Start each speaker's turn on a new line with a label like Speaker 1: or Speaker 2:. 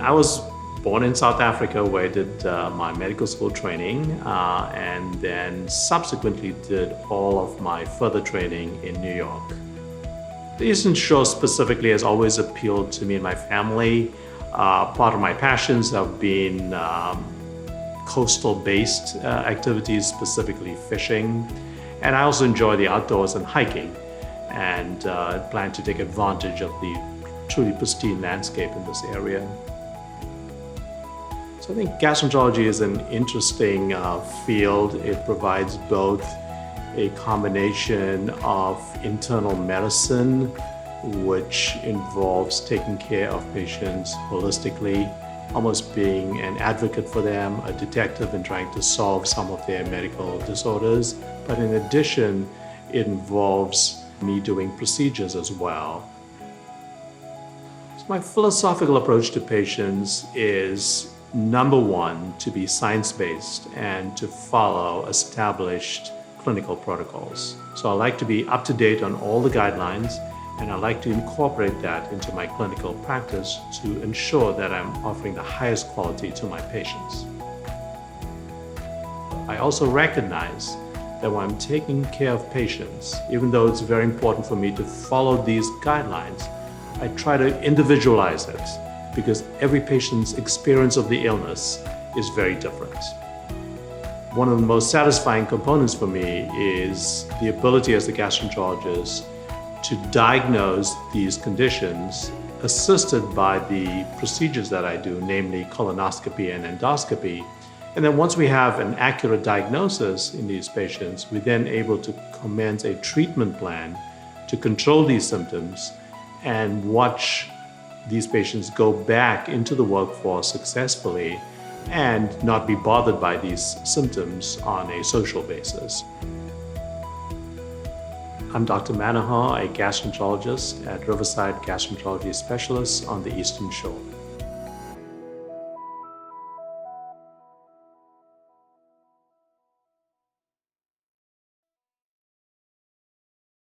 Speaker 1: I was born in South Africa, where I did my medical school training and then subsequently did all of my further training in New York. The Eastern Shore specifically has always appealed to me and my family. Part of my passions have been coastal-based activities, specifically fishing. And I also enjoy the outdoors and hiking, and plan to take advantage of the truly pristine landscape in this area. So I think gastroenterology is an interesting field. It provides both a combination of internal medicine, which involves taking care of patients holistically, almost being an advocate for them, a detective in trying to solve some of their medical disorders. But in addition, it involves me doing procedures as well. So my philosophical approach to patients is, number one, to be science-based and to follow established clinical protocols. So I like to be up to date on all the guidelines, and I like to incorporate that into my clinical practice to ensure that I'm offering the highest quality to my patients. I also recognize that when I'm taking care of patients, even though it's very important for me to follow these guidelines, I try to individualize it because every patient's experience of the illness is very different. One of the most satisfying components for me is the ability as a gastroenterologist to diagnose these conditions assisted by the procedures that I do, namely colonoscopy and endoscopy. And then once we have an accurate diagnosis in these patients, we're then able to commence a treatment plan to control these symptoms and watch these patients go back into the workforce successfully and not be bothered by these symptoms on a social basis. I'm Dr. Manohar, a gastroenterologist at Riverside Gastroenterology Specialist on the Eastern Shore.